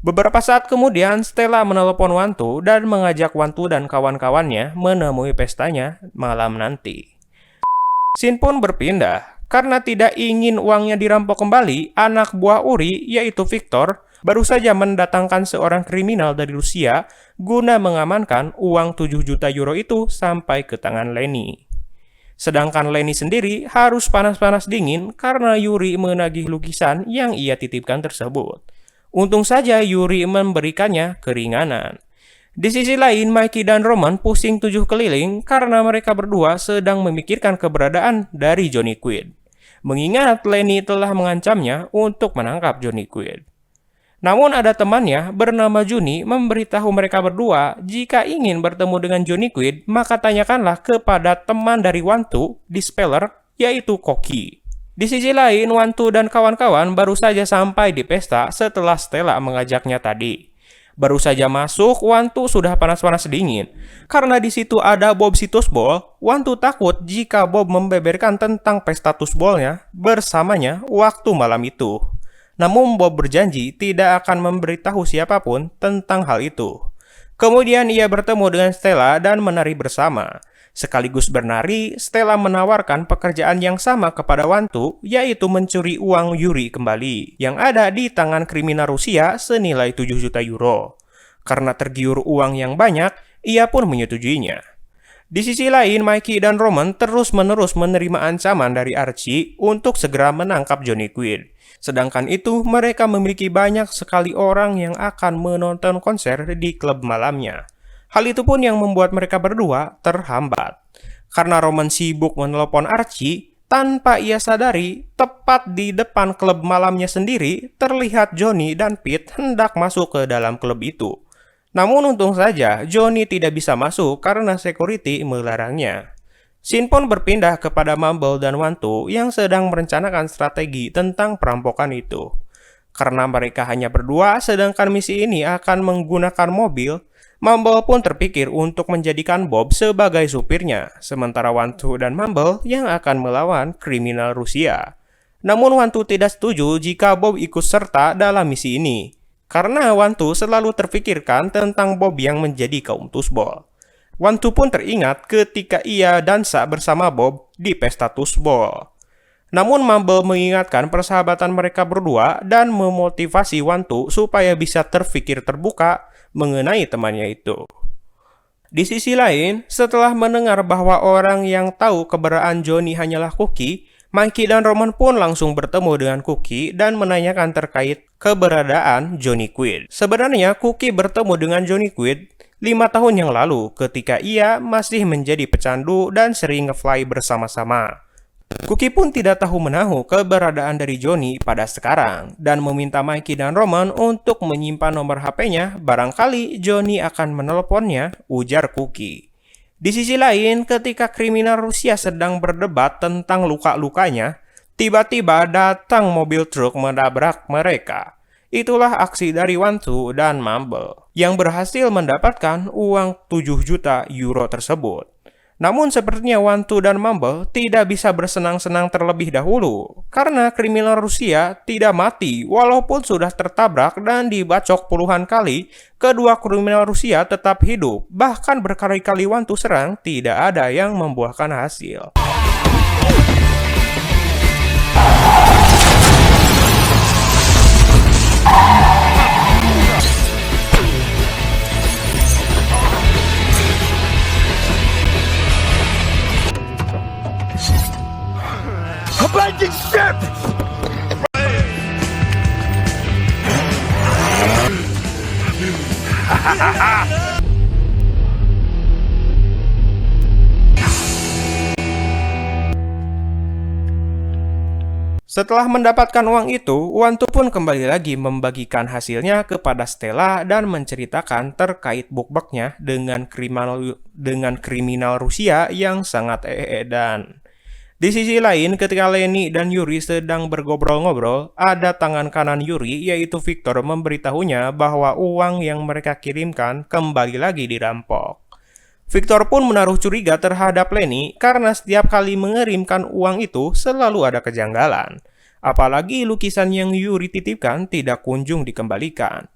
Beberapa saat kemudian, Stella menelepon Wantu dan mengajak Wantu dan kawan-kawannya menemui pestanya malam nanti. Scene pun berpindah. Karena tidak ingin uangnya dirampok kembali, anak buah Uri, yaitu Victor, baru saja mendatangkan seorang kriminal dari Rusia guna mengamankan uang 7 juta euro itu sampai ke tangan Lenny. Sedangkan Lenny sendiri harus panas-panas dingin karena Yuri menagih lukisan yang ia titipkan tersebut. Untung saja Yuri memberikannya keringanan. Di sisi lain, Mikey dan Roman pusing 7 keliling karena mereka berdua sedang memikirkan keberadaan dari Johnny Quid. Mengingat Lenny telah mengancamnya untuk menangkap Johnny Quid. Namun ada temannya bernama Juni memberitahu mereka berdua jika ingin bertemu dengan Johnny Quid, maka tanyakanlah kepada teman dari Wantu, Dispeller, yaitu Koki. Di sisi lain, Wantu dan kawan-kawan baru saja sampai di pesta setelah Stella mengajaknya tadi. Baru saja masuk, Wantu sudah panas-panas dingin. Karena di situ ada Bob si Tussball, Wantu takut jika Bob membeberkan tentang pesta Tussballnya bersamanya waktu malam itu. Namun Bob berjanji tidak akan memberitahu siapapun tentang hal itu. Kemudian ia bertemu dengan Stella dan menari bersama. Sekaligus bernari, Stella menawarkan pekerjaan yang sama kepada Wantu, yaitu mencuri uang Yuri kembali, yang ada di tangan kriminal Rusia senilai 7 juta euro. Karena tergiur uang yang banyak, ia pun menyetujuinya. Di sisi lain, Mikey dan Roman terus-menerus menerima ancaman dari Archie untuk segera menangkap Johnny Quid. Sedangkan itu, mereka memiliki banyak sekali orang yang akan menonton konser di klub malamnya. Hal itu pun yang membuat mereka berdua terhambat. Karena Roman sibuk menelepon Archie, tanpa ia sadari, tepat di depan klub malamnya sendiri, terlihat Johnny dan Pete hendak masuk ke dalam klub itu. Namun untung saja, Johnny tidak bisa masuk karena security melarangnya. Scene pun berpindah kepada Mumble dan Wantu yang sedang merencanakan strategi tentang perampokan itu. Karena mereka hanya berdua, sedangkan misi ini akan menggunakan mobil, Mumble pun terpikir untuk menjadikan Bob sebagai supirnya, sementara Wantu dan Mumble yang akan melawan kriminal Rusia. Namun Wantu tidak setuju jika Bob ikut serta dalam misi ini, karena Wantu selalu terpikirkan tentang Bob yang menjadi kaum Tussball. Wantu pun teringat ketika ia dansa bersama Bob di pesta Tussball. Namun Mumble mengingatkan persahabatan mereka berdua dan memotivasi Wantu supaya bisa terpikir terbuka mengenai temannya itu. Di sisi lain, setelah mendengar bahwa orang yang tahu keberadaan Johnny hanyalah Cookie, Mikey dan Roman pun langsung bertemu dengan Cookie dan menanyakan terkait keberadaan Johnny Quid. Sebenarnya Cookie bertemu dengan Johnny Quid 5 tahun yang lalu ketika ia masih menjadi pecandu dan sering nge-fly bersama-sama. Cookie pun tidak tahu menahu keberadaan dari Johnny pada sekarang dan meminta Mikey dan Roman untuk menyimpan nomor HP-nya barangkali Johnny akan menelponnya, ujar Cookie. Di sisi lain, ketika kriminal Rusia sedang berdebat tentang luka-lukanya, tiba-tiba datang mobil truk menabrak mereka. Itulah aksi dari Wantu dan Mumble yang berhasil mendapatkan uang 7 juta euro tersebut. Namun sepertinya Wantu dan Mumble tidak bisa bersenang-senang terlebih dahulu karena kriminal Rusia tidak mati walaupun sudah tertabrak dan dibacok puluhan kali. Kedua kriminal Rusia tetap hidup, bahkan berkali-kali Wantu serang tidak ada yang membuahkan hasil. Abandon ship! Setelah mendapatkan uang itu, Wantu pun kembali lagi membagikan hasilnya kepada Stella dan menceritakan terkait bukbaknya dengan kriminal Rusia yang sangat edan. Di sisi lain, ketika Lenny dan Yuri sedang bergobrol-ngobrol, ada tangan kanan Yuri, yaitu Victor, memberitahunya bahwa uang yang mereka kirimkan kembali lagi dirampok. Victor pun menaruh curiga terhadap Lenny karena setiap kali mengirimkan uang itu selalu ada kejanggalan. Apalagi lukisan yang Yuri titipkan tidak kunjung dikembalikan.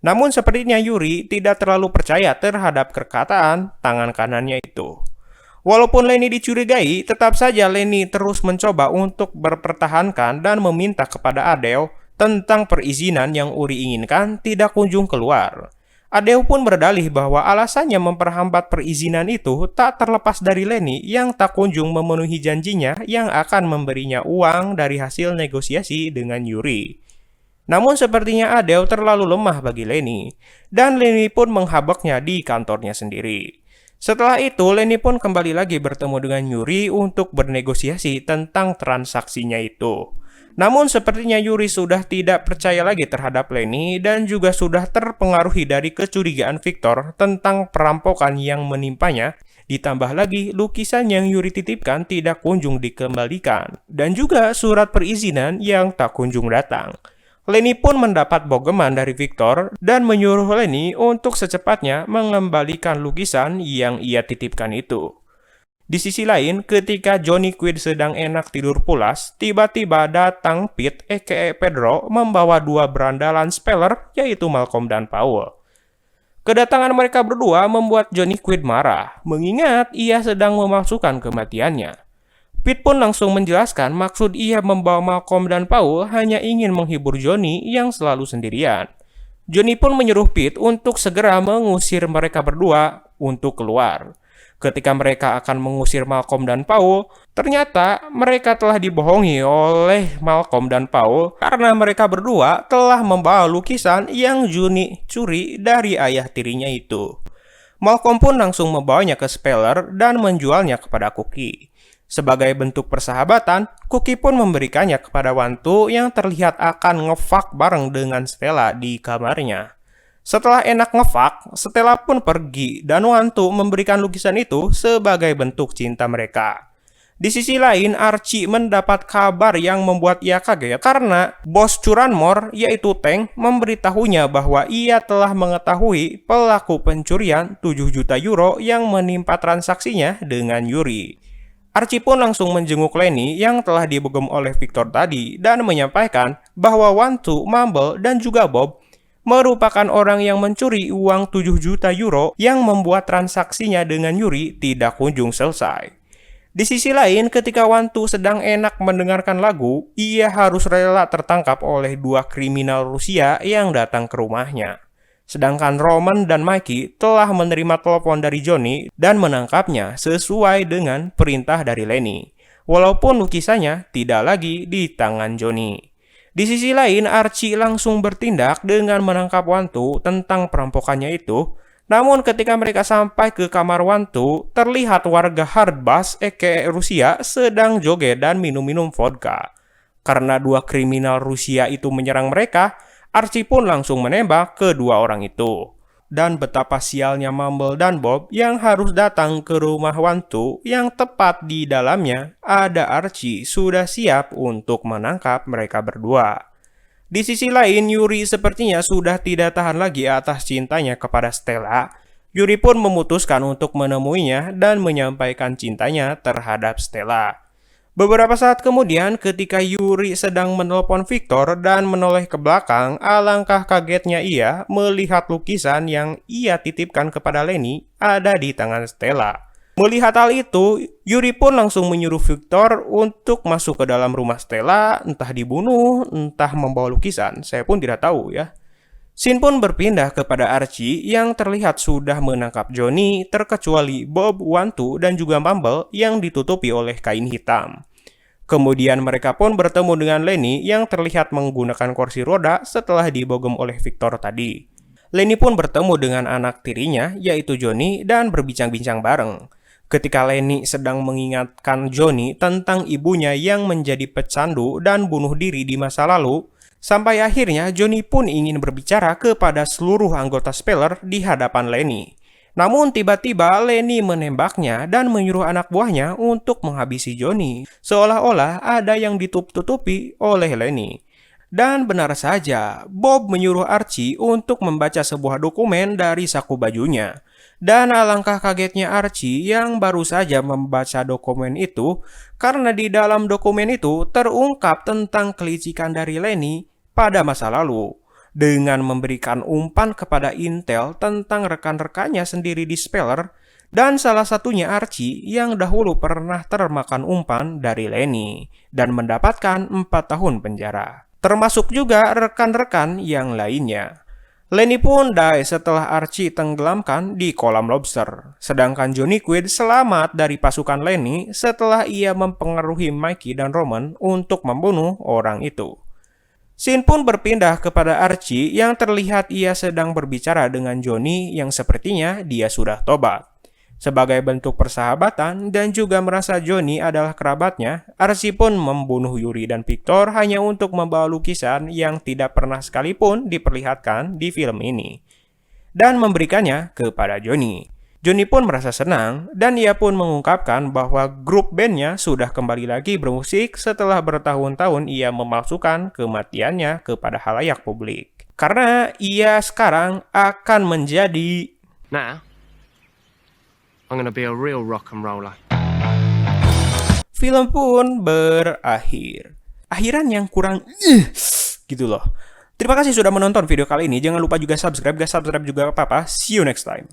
Namun sepertinya Yuri tidak terlalu percaya terhadap perkataan tangan kanannya itu. Walaupun Lenny dicurigai, tetap saja Lenny terus mencoba untuk berpertahankan dan meminta kepada Adele tentang perizinan yang Uri inginkan tidak kunjung keluar. Adele pun berdalih bahwa alasannya memperhambat perizinan itu tak terlepas dari Lenny yang tak kunjung memenuhi janjinya yang akan memberinya uang dari hasil negosiasi dengan Yuri. Namun sepertinya Adele terlalu lemah bagi Lenny, dan Lenny pun menghabaknya di kantornya sendiri. Setelah itu, Lenny pun kembali lagi bertemu dengan Yuri untuk bernegosiasi tentang transaksinya itu. Namun sepertinya Yuri sudah tidak percaya lagi terhadap Lenny dan juga sudah terpengaruhi dari kecurigaan Victor tentang perampokan yang menimpanya. Ditambah lagi lukisan yang Yuri titipkan tidak kunjung dikembalikan dan juga surat perizinan yang tak kunjung datang. Lenny pun mendapat bogeman dari Victor dan menyuruh Lenny untuk secepatnya mengembalikan lukisan yang ia titipkan itu. Di sisi lain, ketika Johnny Quid sedang enak tidur pulas, tiba-tiba datang Pete aka Pedro membawa dua berandalan speller, yaitu Malcolm dan Paul. Kedatangan mereka berdua membuat Johnny Quid marah, mengingat ia sedang memasukkan kematiannya. Pete pun langsung menjelaskan maksud ia membawa Malcolm dan Paul hanya ingin menghibur Johnny yang selalu sendirian. Johnny pun menyuruh Pete untuk segera mengusir mereka berdua untuk keluar. Ketika mereka akan mengusir Malcolm dan Paul, ternyata mereka telah dibohongi oleh Malcolm dan Paul karena mereka berdua telah membawa lukisan yang Johnny curi dari ayah tirinya itu. Malcolm pun langsung membawanya ke Speller dan menjualnya kepada Cookie. Sebagai bentuk persahabatan, Cookie pun memberikannya kepada Wantu yang terlihat akan ngefuck bareng dengan Stella di kamarnya. Setelah enak ngefuck, Stella pun pergi dan Wantu memberikan lukisan itu sebagai bentuk cinta mereka. Di sisi lain, Archie mendapat kabar yang membuat ia kaget karena bos curanmor yaitu Tank memberitahunya bahwa ia telah mengetahui pelaku pencurian 7 juta euro yang menimpa transaksinya dengan Yuri. Archie pun langsung menjenguk Lenny yang telah dibogem oleh Victor tadi dan menyampaikan bahwa Wantu, Mumble, dan juga Bob merupakan orang yang mencuri uang 7 juta euro yang membuat transaksinya dengan Yuri tidak kunjung selesai. Di sisi lain, ketika Wantu sedang enak mendengarkan lagu, ia harus rela tertangkap oleh dua kriminal Rusia yang datang ke rumahnya. Sedangkan Roman dan Mikey telah menerima telepon dari Johnny dan menangkapnya sesuai dengan perintah dari Lenny. Walaupun lukisannya tidak lagi di tangan Johnny. Di sisi lain, Archie langsung bertindak dengan menangkap Wantu tentang perampokannya itu. Namun ketika mereka sampai ke kamar Wantu, terlihat warga Hardbass aka Rusia sedang joget dan minum-minum vodka. Karena dua kriminal Rusia itu menyerang mereka, Archie pun langsung menembak kedua orang itu. Dan betapa sialnya Mumble dan Bob yang harus datang ke rumah Wantu yang tepat di dalamnya ada Archie sudah siap untuk menangkap mereka berdua. Di sisi lain, Yuri sepertinya sudah tidak tahan lagi atas cintanya kepada Stella. Yuri pun memutuskan untuk menemuinya dan menyampaikan cintanya terhadap Stella. Beberapa saat kemudian, ketika Yuri sedang menelpon Victor dan menoleh ke belakang, alangkah kagetnya ia melihat lukisan yang ia titipkan kepada Lenny ada di tangan Stella. Melihat hal itu, Yuri pun langsung menyuruh Victor untuk masuk ke dalam rumah Stella, entah dibunuh, entah membawa lukisan, saya pun tidak tahu ya. Scene pun berpindah kepada Archie yang terlihat sudah menangkap Johnny, terkecuali Bob, Wantu, dan juga Mumble yang ditutupi oleh kain hitam. Kemudian mereka pun bertemu dengan Lenny yang terlihat menggunakan kursi roda setelah dibogem oleh Victor tadi. Lenny pun bertemu dengan anak tirinya yaitu Johnny dan berbincang-bincang bareng. Ketika Lenny sedang mengingatkan Johnny tentang ibunya yang menjadi pecandu dan bunuh diri di masa lalu, sampai akhirnya Johnny pun ingin berbicara kepada seluruh anggota Speller di hadapan Lenny. Namun tiba-tiba Lenny menembaknya dan menyuruh anak buahnya untuk menghabisi Johnny, seolah-olah ada yang ditutup-tutupi oleh Lenny. Dan benar saja, Bob menyuruh Archie untuk membaca sebuah dokumen dari saku bajunya. Dan alangkah kagetnya Archie yang baru saja membaca dokumen itu, karena di dalam dokumen itu terungkap tentang kelicikan dari Lenny pada masa lalu. dengan memberikan umpan kepada Intel tentang rekan-rekannya sendiri di Speller, dan salah satunya Archie yang dahulu pernah termakan umpan dari Lenny dan mendapatkan 4 tahun penjara. Termasuk juga rekan-rekan yang lainnya. Lenny pun die setelah Archie tenggelamkan di kolam lobster. Sedangkan Johnny Quid selamat dari pasukan Lenny setelah ia mempengaruhi Mikey dan Roman untuk membunuh orang itu. Scene pun berpindah kepada Archie yang terlihat ia sedang berbicara dengan Johnny yang sepertinya dia sudah tobat. Sebagai bentuk persahabatan dan juga merasa Johnny adalah kerabatnya, Archie pun membunuh Yuri dan Victor hanya untuk membawa lukisan yang tidak pernah sekalipun diperlihatkan di film ini, dan memberikannya kepada Johnny. Johnny pun merasa senang, dan ia pun mengungkapkan bahwa grup bandnya sudah kembali lagi bermusik setelah bertahun-tahun ia memalsukan kematiannya kepada halayak publik. Karena ia sekarang akan menjadi... Now, I'm gonna be a real rock and roller. Film pun berakhir. Akhiran yang kurang gitu loh. Terima kasih sudah menonton video kali ini. Jangan lupa juga subscribe juga apa-apa. See you next time.